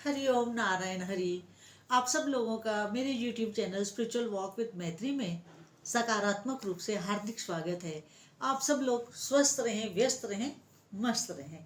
हरि ओम नारायण हरि। आप सब लोगों का मेरे YouTube channel spiritual walk with मैत्री में सकारात्मक रूप से हार्दिक स्वागत है। आप सब लोग स्वस्थ रहें, व्यस्त रहें, मस्त रहें।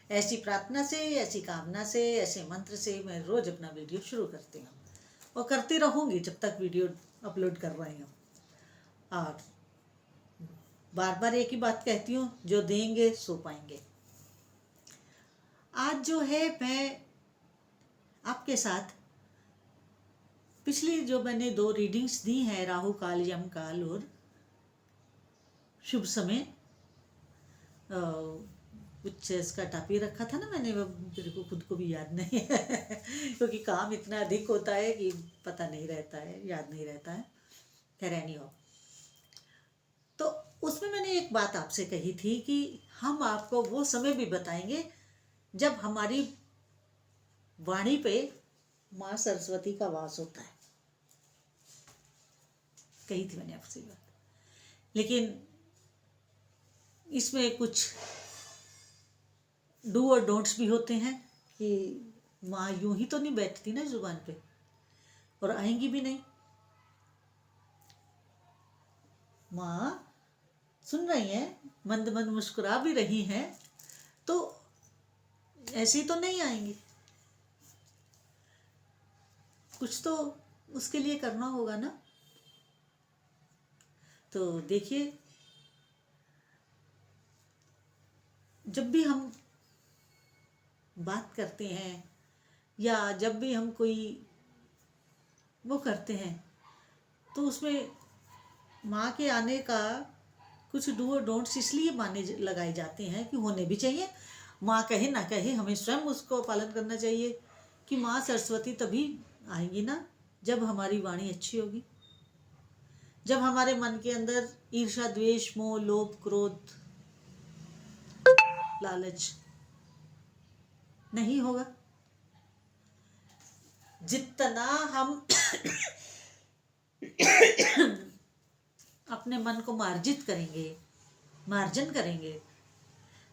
ऐसी प्रार्थना से, ऐसी कामना से, ऐसे मंत्र से मैं रोज अपना वीडियो शुरू करती हूँ और करती रहूँगी जब तक वीडियो अपलोड कर रही हूँ। और बार बार एक ही बात कहती हूँ, जो देंगे सो पाएंगे। आज जो है मैं आपके साथ पिछली जो मैंने 2 रीडिंग्स दी हैं, राहु काल, यम काल और शुभ समय, कुछ इसका टॉपिक रखा था ना मैंने, वो मेरे को खुद को भी याद नहीं है क्योंकि काम इतना अधिक होता है कि पता नहीं रहता है, याद नहीं रहता है। खैर नहीं हो, तो उसमें मैंने एक बात आपसे कही थी कि हम आपको वो समय भी बताएंगे जब हमारी वाणी पे माँ सरस्वती का वास होता है। कही थी मैंने आपसे बात, लेकिन इसमें कुछ डू और डोंट्स भी होते हैं कि माँ यूं ही तो नहीं बैठती ना जुबान पे, और आएंगी भी नहीं। माँ सुन रही हैं, मंद मंद मुस्कुरा भी रही हैं, तो ऐसी तो नहीं आएंगी। कुछ तो उसके लिए करना होगा ना। तो देखिए, जब भी हम बात करते हैं या जब भी हम कोई वो करते हैं, तो उसमें माँ के आने का कुछ डू और डोंट्स इसलिए माने लगाए जाते हैं कि होने भी चाहिए। माँ कहे ना कहे, हमें स्वयं उसको पालन करना चाहिए कि माँ सरस्वती तभी आएंगी ना जब हमारी वाणी अच्छी होगी, जब हमारे मन के अंदर ईर्ष्या, द्वेष, मोह, लोभ, क्रोध, लालच नहीं होगा। जितना हम अपने मन को मार्जन करेंगे,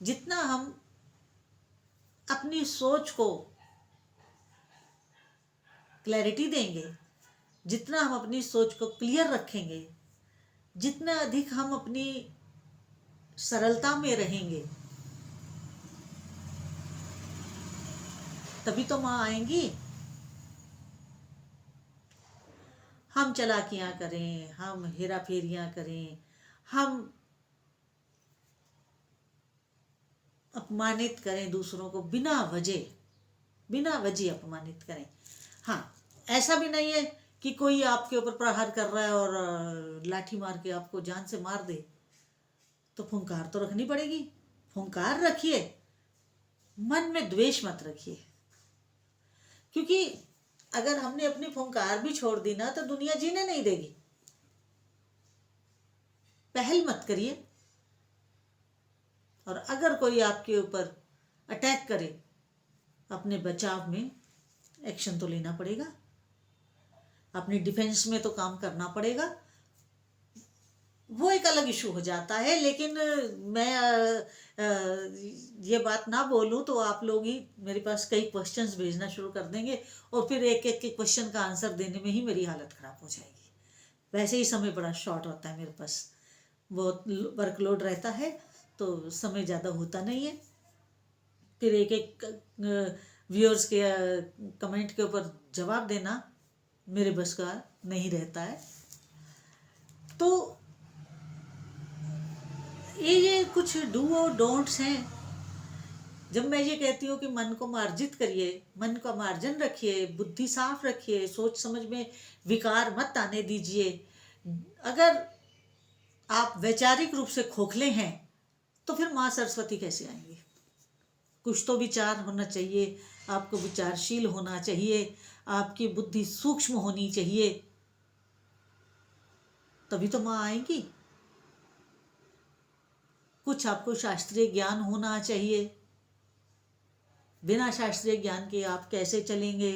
जितना हम अपनी सोच को क्लैरिटी देंगे, जितना हम अपनी सोच को क्लियर रखेंगे, जितना अधिक हम अपनी सरलता में रहेंगे, तभी तो माँ आएंगी। हम चालाकियां करें, हम हेरा फेरियां करें, हम अपमानित करें दूसरों को, बिना वजह अपमानित करें। हाँ, ऐसा भी नहीं है कि कोई आपके ऊपर प्रहार कर रहा है और लाठी मार के आपको जान से मार दे, तो फुंकार तो रखनी पड़ेगी। फुंकार रखिए, मन में द्वेष मत रखिए, क्योंकि अगर हमने अपनी फुंकार भी छोड़ दी ना तो दुनिया जीने नहीं देगी। पहल मत करिए, और अगर कोई आपके ऊपर अटैक करे, अपने बचाव में एक्शन तो लेना पड़ेगा, अपनी डिफेंस में तो काम करना पड़ेगा। वो एक अलग इशू हो जाता है, लेकिन मैं ये बात ना बोलूं तो आप लोग ही मेरे पास कई क्वेश्चंस भेजना शुरू कर देंगे और फिर एक एक के क्वेश्चन का आंसर देने में ही मेरी हालत ख़राब हो जाएगी। वैसे ही समय बड़ा शॉर्ट होता है, मेरे पास बहुत वर्कलोड रहता है, तो समय ज़्यादा होता नहीं है। फिर एक एक व्यूअर्स के कमेंट के ऊपर जवाब देना मेरे बस का नहीं रहता है। तो ये कुछ डू और डोंट्स हैं। जब मैं ये कहती हूँ कि मन को मार्जित करिए, मन का मार्जन रखिए, बुद्धि साफ रखिए, सोच समझ में विकार मत आने दीजिए। अगर आप वैचारिक रूप से खोखले हैं तो फिर माँ सरस्वती कैसे आएंगी? कुछ तो विचार होना चाहिए, आपको विचारशील होना चाहिए, आपकी बुद्धि सूक्ष्म होनी चाहिए, तभी तो माँ आएंगी। कुछ आपको शास्त्रीय ज्ञान होना चाहिए, बिना शास्त्रीय ज्ञान के आप कैसे चलेंगे?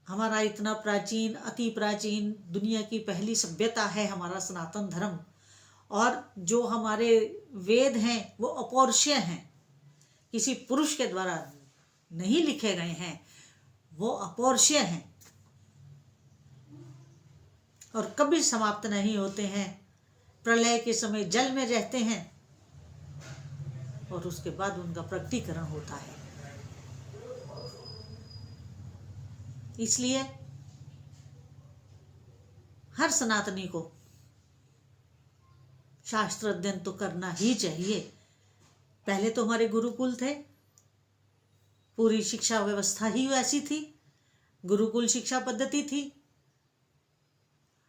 हमारा इतना प्राचीन, अति प्राचीन, दुनिया की पहली सभ्यता है हमारा सनातन धर्म, और जो हमारे वेद हैं वो अपौरुषीय हैं, किसी पुरुष के द्वारा नहीं लिखे गए हैं वो अपौरुषीय हैं और कभी समाप्त नहीं होते हैं। प्रलय के समय जल में रहते हैं और उसके बाद उनका प्रकटीकरण होता है। इसलिए हर सनातनी को शास्त्र अध्ययन तो करना ही चाहिए। पहले तो हमारे गुरुकुल थे, पूरी शिक्षा व्यवस्था ही ऐसी थी, गुरुकुल शिक्षा पद्धति थी।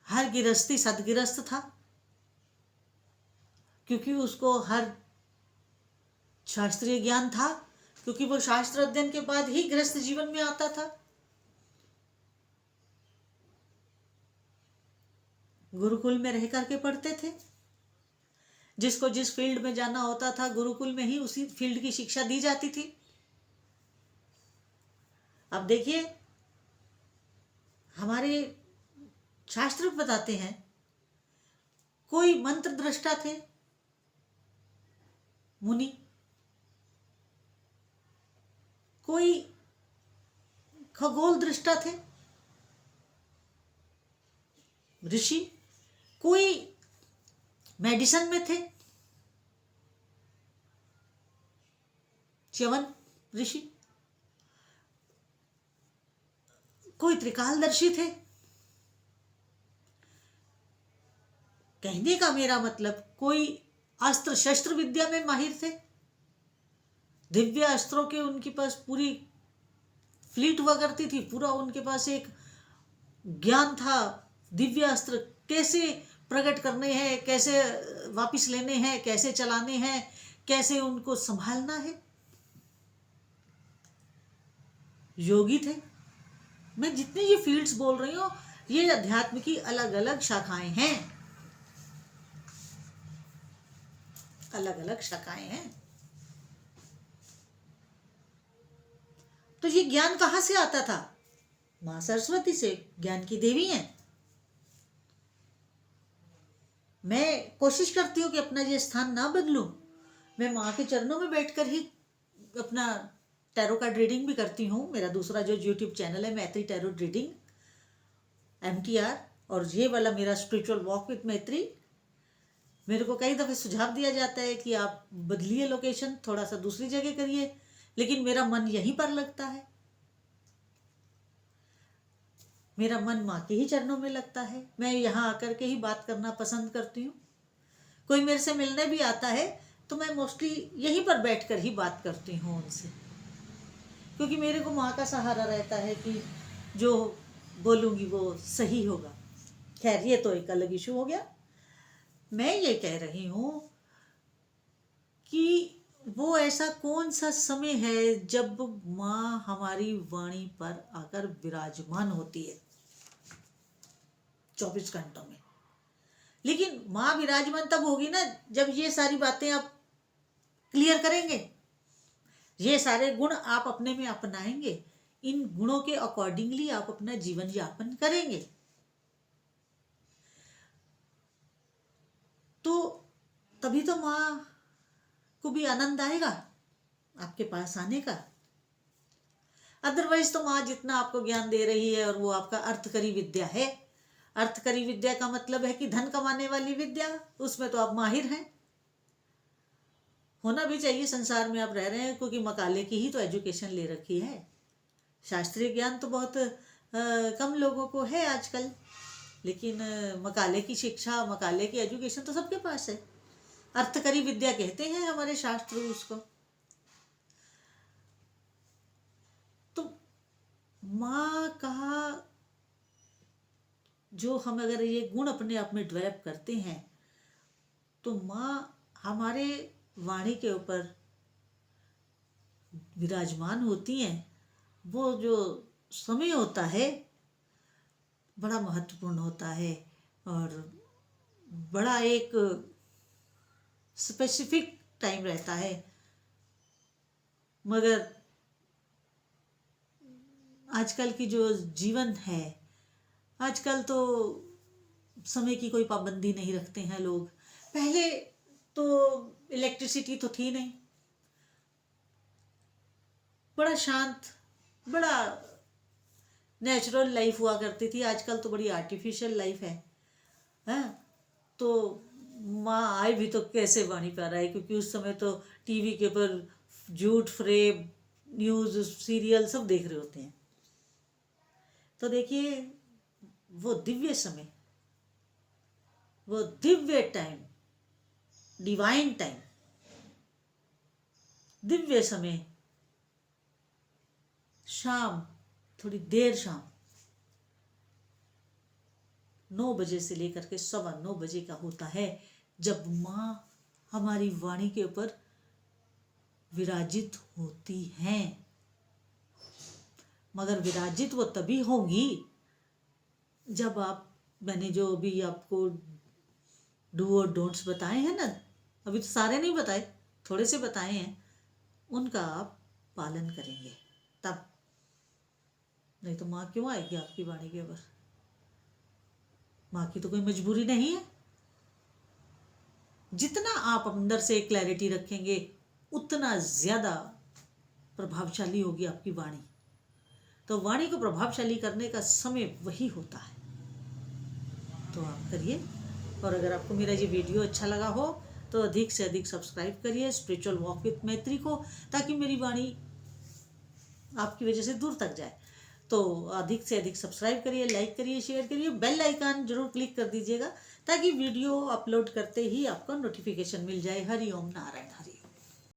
हर गृहस्थी सदगृहस्थ था क्योंकि उसको हर शास्त्रीय ज्ञान था, क्योंकि वो शास्त्र अध्ययन के बाद ही गृहस्थ जीवन में आता था। गुरुकुल में रह करके पढ़ते थे। जिसको जिस फील्ड में जाना होता था गुरुकुल में ही उसी फील्ड की शिक्षा दी जाती थी। अब देखिए हमारे शास्त्र बताते हैं, कोई मंत्र दृष्टा थे मुनि, कोई खगोल दृष्टा थे ऋषि, कोई मेडिसिन में थे च्यवन ऋषि, कोई त्रिकालदर्शी थे। कहने का मेरा मतलब कोई अस्त्र शस्त्र विद्या में माहिर थे, दिव्य अस्त्रों के उनके पास पूरी फ्लीट हुआ करती थी, पूरा उनके पास एक ज्ञान था। दिव्य अस्त्र कैसे प्रकट करने हैं, कैसे वापस लेने हैं, कैसे चलाने हैं, कैसे उनको संभालना है। योगी थे। मैं जितने ये फील्ड्स बोल रही हूँ ये अध्यात्म की अलग अलग शाखाएं हैं, अलग अलग शाखाएं हैं। तो ये ज्ञान कहाँ से आता था? मां सरस्वती से, ज्ञान की देवी हैं। मैं कोशिश करती हूँ कि अपना ये स्थान ना बदलूं। मैं माँ के चरणों में बैठकर ही अपना टैरो कार्ड रीडिंग भी करती हूँ। मेरा दूसरा जो यूट्यूब चैनल है मैत्री टैरो रीडिंग MTR, और ये वाला मेरा स्पिरिचुअल वॉक विद मैत्री। मेरे को कई दफ़े सुझाव दिया जाता है कि आप बदलिए लोकेशन, थोड़ा सा दूसरी जगह करिए, लेकिन मेरा मन यहीं पर लगता है। मेरा मन माँ के ही चरणों में लगता है। मैं यहाँ आकर के ही बात करना पसंद करती हूँ। कोई मेरे से मिलने भी आता है तो मैं मोस्टली यहीं पर बैठकर ही बात करती हूँ उनसे, क्योंकि मेरे को माँ का सहारा रहता है कि जो बोलूँगी वो सही होगा। खैर ये तो एक अलग इशू हो गया। मैं ये कह रही हूँ कि वो ऐसा कौन सा समय है जब माँ हमारी वाणी पर आकर विराजमान होती है 24 घंटों में। लेकिन माँ विराजमान तब होगी ना जब ये सारी बातें आप क्लियर करेंगे, ये सारे गुण आप अपने में अपनाएंगे, इन गुणों के अकॉर्डिंगली आप अपना जीवन यापन करेंगे, तो तभी तो माँ को भी आनंद आएगा आपके पास आने का। अदरवाइज तो माँ जितना आपको ज्ञान दे रही है और वो आपका अर्थकरी विद्या है। अर्थकरी विद्या का मतलब है कि धन कमाने वाली विद्या, उसमें तो आप माहिर हैं। होना भी चाहिए, संसार में आप रह रहे हैं, क्योंकि मकाले की ही तो एजुकेशन ले रखी है। शास्त्रीय ज्ञान तो बहुत कम लोगों को है आजकल, लेकिन मकाले की शिक्षा, मकाले की एजुकेशन तो सबके पास है। अर्थकरी विद्या कहते हैं हमारे शास्त्र उसको। तो माँ का जो हम अगर ये गुण अपने आप में डेवलप करते हैं तो माँ हमारे वाणी के ऊपर विराजमान होती हैं। वो जो समय होता है बड़ा महत्वपूर्ण होता है और बड़ा एक स्पेसिफिक टाइम रहता है। मगर आजकल की जो जीवन है, आजकल तो समय की कोई पाबंदी नहीं रखते हैं लोग। पहले तो इलेक्ट्रिसिटी तो थी नहीं, बड़ा शांत, बड़ा नेचुरल लाइफ हुआ करती थी। आजकल तो बड़ी आर्टिफिशियल लाइफ है, हैं। तो माँ आए भी तो कैसे वाणी पा रहा है, क्योंकि उस समय तो टीवी के ऊपर झूठ फ्रेब न्यूज़ सीरियल सब देख रहे होते हैं। तो देखिए वो दिव्य समय, वो Divya time, divine time, Divya समय, शाम, थोड़ी देर शाम 9 बजे से लेकर के 9:15 का होता है, जब माँ हमारी वाणी के ऊपर विराजित होती हैं। मगर विराजित वो तभी होंगी जब आप, मैंने जो अभी आपको डू और डोंट्स बताए हैं ना, अभी तो सारे नहीं बताए, थोड़े से बताए हैं, उनका आप पालन करेंगे तब। नहीं तो माँ क्यों आएगी आपकी वाणी के ऊपर? माँ की तो कोई मजबूरी नहीं है। जितना आप अंदर से क्लैरिटी रखेंगे उतना ज़्यादा प्रभावशाली होगी आपकी वाणी। तो वाणी को प्रभावशाली करने का समय वही होता है। तो आप करिए। और अगर आपको मेरा ये वीडियो अच्छा लगा हो तो अधिक से अधिक सब्सक्राइब करिए स्पिरिचुअल वॉक विथ मैत्री को, ताकि मेरी वाणी आपकी वजह से दूर तक जाए। तो अधिक से अधिक सब्सक्राइब करिए, लाइक करिए, शेयर करिए, बेल आइकन जरूर क्लिक कर दीजिएगा, ताकि वीडियो अपलोड करते ही आपको नोटिफिकेशन मिल जाए। हरि ओम नारायण हरि।